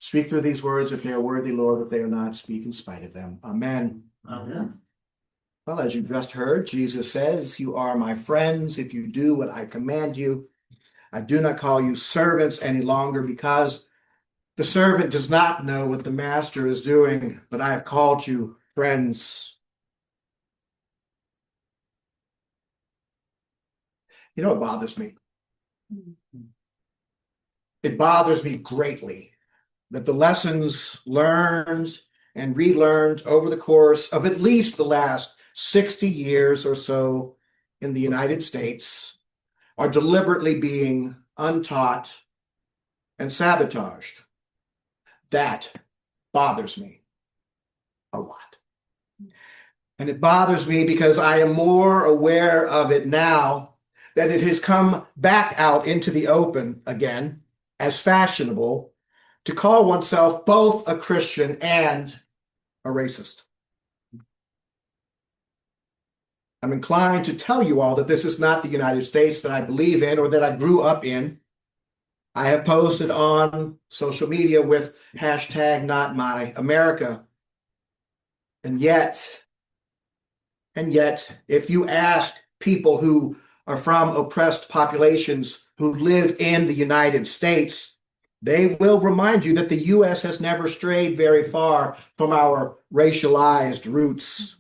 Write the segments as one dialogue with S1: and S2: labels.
S1: Speak through these words if they are worthy, Lord. If they are not, speak in spite of them. Amen.
S2: Amen.
S1: Well, as you just heard, Jesus says, "You are my friends if you do what I command you. I do not call you servants any longer because the servant does not know what the master is doing, but I have called you friends." You know what bothers me? It bothers me greatly that the lessons learned and relearned over the course of at least the last 60 years or so in the United States are deliberately being untaught and sabotaged. That bothers me a lot. And it bothers me because I am more aware of it now that it has come back out into the open again as fashionable to call oneself both a Christian and a racist. I'm inclined to tell you all that this is not the United States that I believe in or that I grew up in. I have posted on social media with hashtag not my America. And yet, if you ask people who are from oppressed populations who live in the United States, they will remind you that the U.S. has never strayed very far from our racialized roots.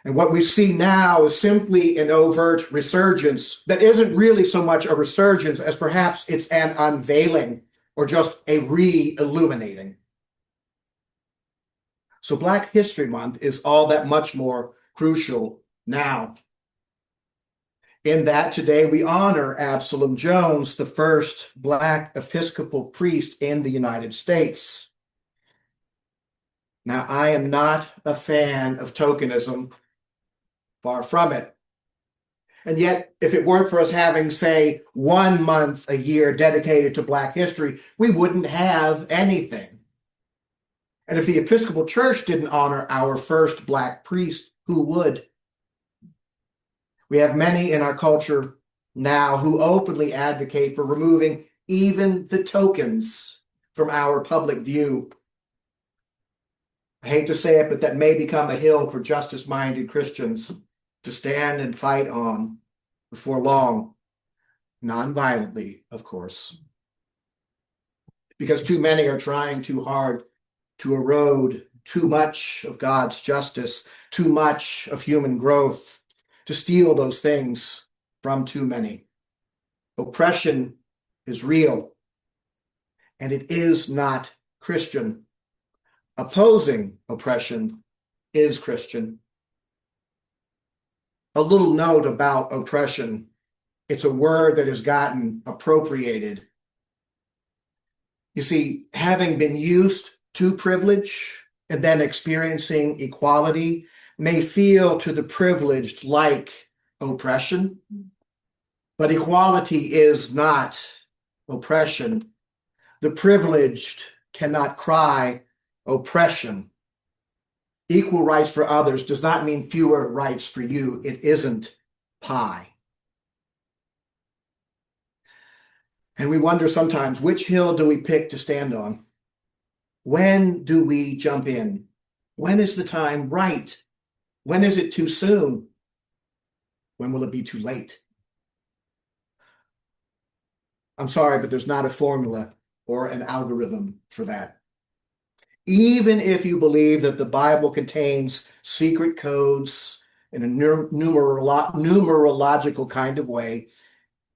S1: And what we see now is simply an overt resurgence that isn't really so much a resurgence as perhaps it's an unveiling or just a re-illuminating. So Black History Month is all that much more crucial now. In that today we honor Absalom Jones, the first Black Episcopal priest in the United States. Now, I am not a fan of tokenism, far from it. And yet, if it weren't for us having, say, 1 month a year dedicated to Black history, we wouldn't have anything. And if the Episcopal Church didn't honor our first Black priest, who would? We have many in our culture now who openly advocate for removing even the tokens from our public view. I hate to say it, but that may become a hill for justice-minded Christians to stand and fight on before long, non-violently, of course. Because too many are trying too hard to erode too much of God's justice, too much of human growth, to steal those things from too many. Oppression is real, and it is not Christian. Opposing oppression is Christian. A little note about oppression. It's a word that has gotten appropriated. You see, having been used to privilege and then experiencing equality may feel to the privileged like oppression, but equality is not oppression. The privileged cannot cry oppression. Equal rights for others does not mean fewer rights for you. It isn't pie. And we wonder sometimes, which hill do we pick to stand on? When do we jump in? When is the time right? When is it too soon? When will it be too late? I'm sorry, but there's not a formula or an algorithm for that. Even if you believe that the Bible contains secret codes in a numerological kind of way,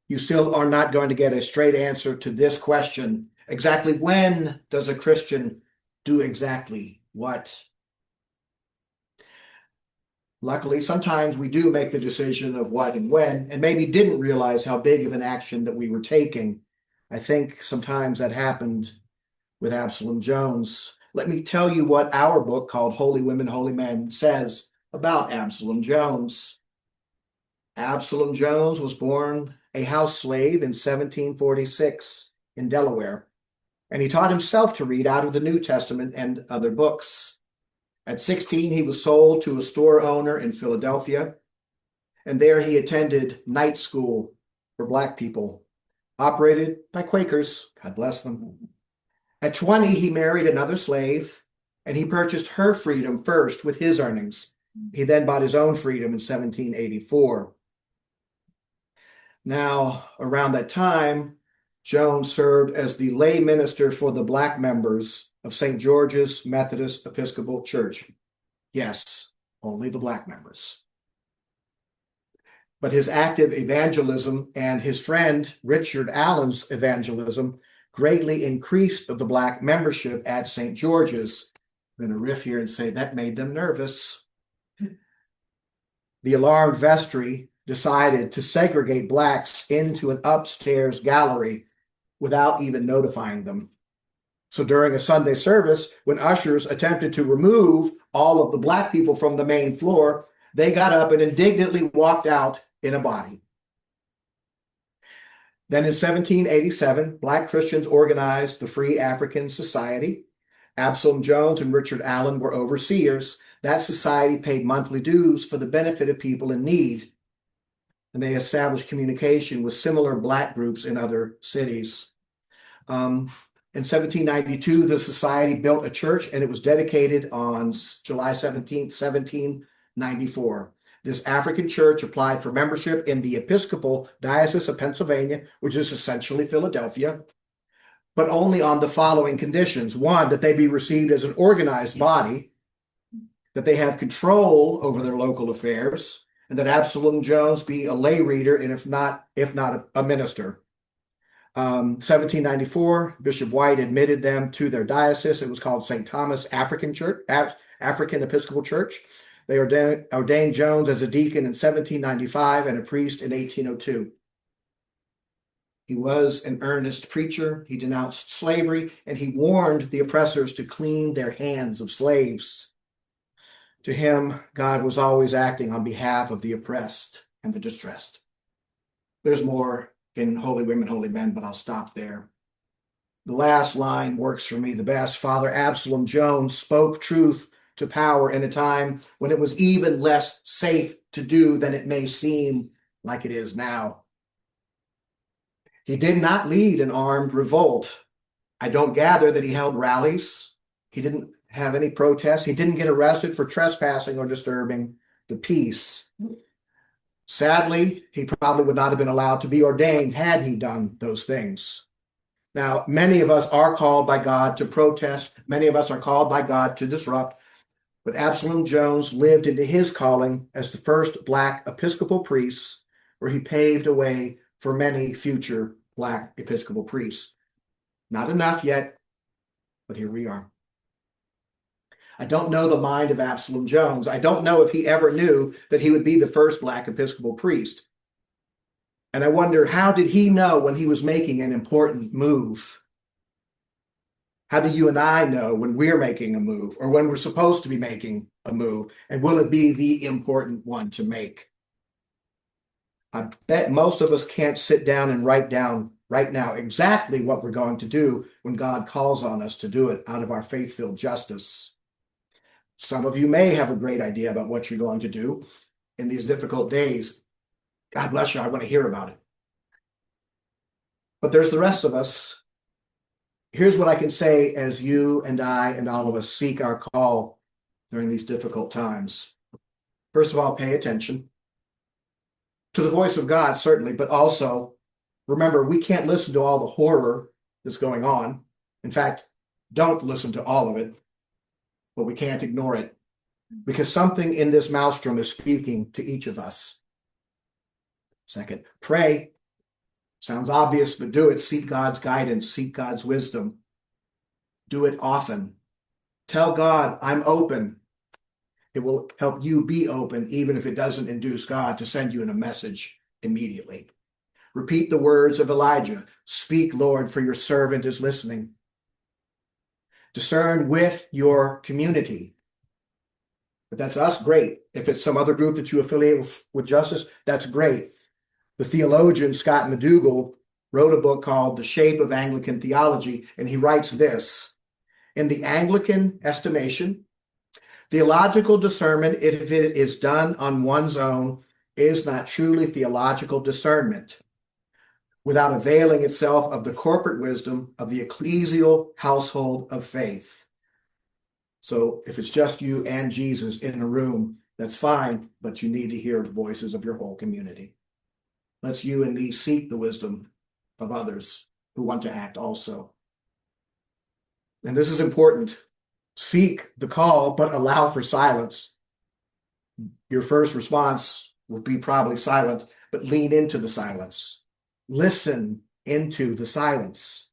S1: you still are not going to get a straight answer to this question. Exactly when does a Christian do exactly what? Luckily, sometimes we do make the decision of what and when, and maybe didn't realize how big of an action that we were taking. I think sometimes that happened with Absalom Jones. Let me tell you what our book called Holy Women, Holy Men says about Absalom Jones. Absalom Jones was born a house slave in 1746 in Delaware, and he taught himself to read out of the New Testament and other books. At 16, he was sold to a store owner in Philadelphia, and there he attended night school for Black people, operated by Quakers, God bless them. At 20, he married another slave, and he purchased her freedom first with his earnings. He then bought his own freedom in 1784. Now, around that time, Jones served as the lay minister for the black members of St. George's Methodist Episcopal Church. Yes, only the black members. But his active evangelism and his friend Richard Allen's evangelism greatly increased the black membership at St. George's. I'm going to riff here and say that made them nervous. The alarmed vestry decided to segregate blacks into an upstairs gallery without even notifying them. So during a Sunday service, when ushers attempted to remove all of the black people from the main floor, they got up and indignantly walked out in a body. Then in 1787, black Christians organized the Free African Society. Absalom Jones and Richard Allen were overseers. That society paid monthly dues for the benefit of people in need, and they established communication with similar black groups in other cities. In 1792, the society built a church, and it was dedicated on July 17th, 1794. This African church applied for membership in the Episcopal Diocese of Pennsylvania, which is essentially Philadelphia, but only on the following conditions. One, that they be received as an organized body, that they have control over their local affairs, and that Absalom Jones be a lay reader, and if not a minister. 1794, Bishop White admitted them to their diocese. It was called St. Thomas African Episcopal Church. They ordained Jones as a deacon in 1795 and a priest in 1802. He was an earnest preacher. He denounced slavery, and he warned the oppressors to clean their hands of slaves. To him, God was always acting on behalf of the oppressed and the distressed. There's more in Holy Women, Holy Men, but I'll stop there. The last line works for me the best. Father Absalom Jones spoke truth to power in a time when it was even less safe to do than it may seem like it is now. He did not lead an armed revolt. I don't gather that he held rallies. He didn't have any protests. He didn't get arrested for trespassing or disturbing the peace. Sadly, he probably would not have been allowed to be ordained had he done those things. Now, many of us are called by God to protest. Many of us are called by God to disrupt. But Absalom Jones lived into his calling as the first black Episcopal priest, where he paved a way for many future black Episcopal priests. Not enough yet, but here we are. I don't know the mind of Absalom Jones. I don't know if he ever knew that he would be the first black Episcopal priest. And I wonder, how did he know when he was making an important move? How do you and I know when we're making a move, or when we're supposed to be making a move? And will it be the important one to make? I bet most of us can't sit down and write down right now exactly what we're going to do when God calls on us to do it out of our faith-filled justice. Some of you may have a great idea about what you're going to do in these difficult days. God bless you. I want to hear about it. But there's the rest of us. Here's what I can say as you and I and all of us seek our call during these difficult times. First of all, pay attention to the voice of God, certainly, but also remember, we can't listen to all the horror that's going on. In fact, don't listen to all of it, but we can't ignore it, because something in this maelstrom is speaking to each of us. Second, pray. Sounds obvious, but do it. Seek God's guidance. Seek God's wisdom. Do it often. Tell God, I'm open. It will help you be open, even if it doesn't induce God to send you in a message immediately. Repeat the words of Elijah. Speak, Lord, for your servant is listening. Discern with your community. If that's us, great. If it's some other group that you affiliate with justice, that's great. The theologian Scott McDougall wrote a book called The Shape of Anglican Theology, and he writes this: in the Anglican estimation, theological discernment, if it is done on one's own, is not truly theological discernment. without availing itself of the corporate wisdom of the ecclesial household of faith. So if it's just you and Jesus in a room, that's fine, but you need to hear the voices of your whole community. Let's you and me seek the wisdom of others who want to act also. And this is important. Seek the call, but allow for silence. Your first response will be probably silent, but lean into the silence. Listen into the silence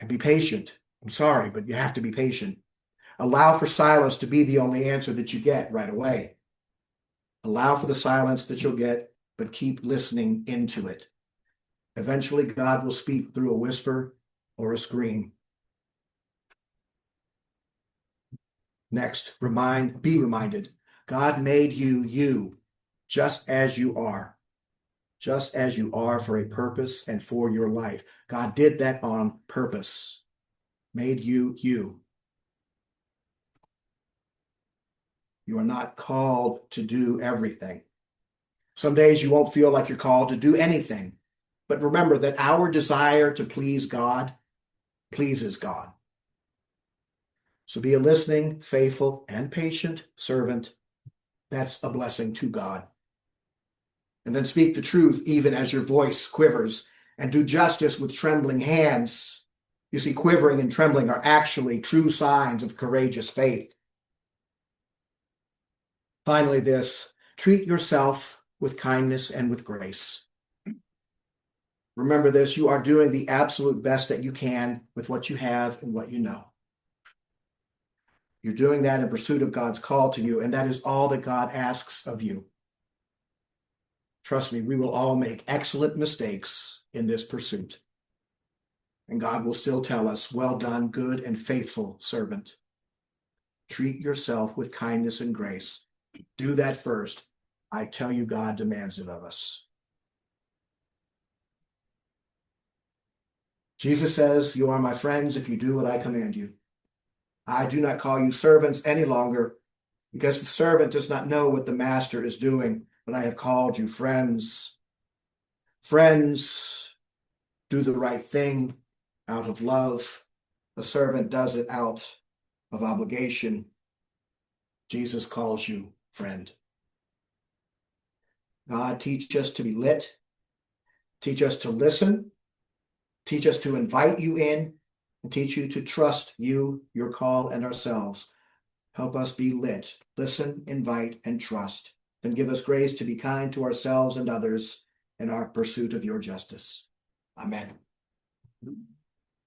S1: and be patient. I'm sorry, but you have to be patient. Allow for silence to be the only answer that you get right away. Allow for the silence that you'll get, but keep listening into it. Eventually, God will speak through a whisper or a scream. Next, be reminded. God made you, just as you are. Just as you are for a purpose and for your life. God did that on purpose. Made you. You are not called to do everything. Some days you won't feel like you're called to do anything. But remember that our desire to please God pleases God. So be a listening, faithful, and patient servant. That's a blessing to God. And then speak the truth even as your voice quivers, and do justice with trembling hands. You see, quivering and trembling are actually true signs of courageous faith. Finally, treat yourself with kindness and with grace. Remember this, you are doing the absolute best that you can with what you have and what you know. You're doing that in pursuit of God's call to you, and that is all that God asks of you. Trust me, we will all make excellent mistakes in this pursuit. And God will still tell us, well done, good and faithful servant. Treat yourself with kindness and grace. Do that first. I tell you, God demands it of us. Jesus says, you are my friends if you do what I command you. I do not call you servants any longer, because the servant does not know what the master is doing, but I have called you friends. Friends do the right thing out of love. The servant does it out of obligation. Jesus calls you friend. God, teach us to be lit. Teach us to listen. Teach us to invite you in, and teach you to trust you, your call, and ourselves. Help us be lit. Listen, invite, and trust. Then give us grace to be kind to ourselves and others in our pursuit of your justice. Amen.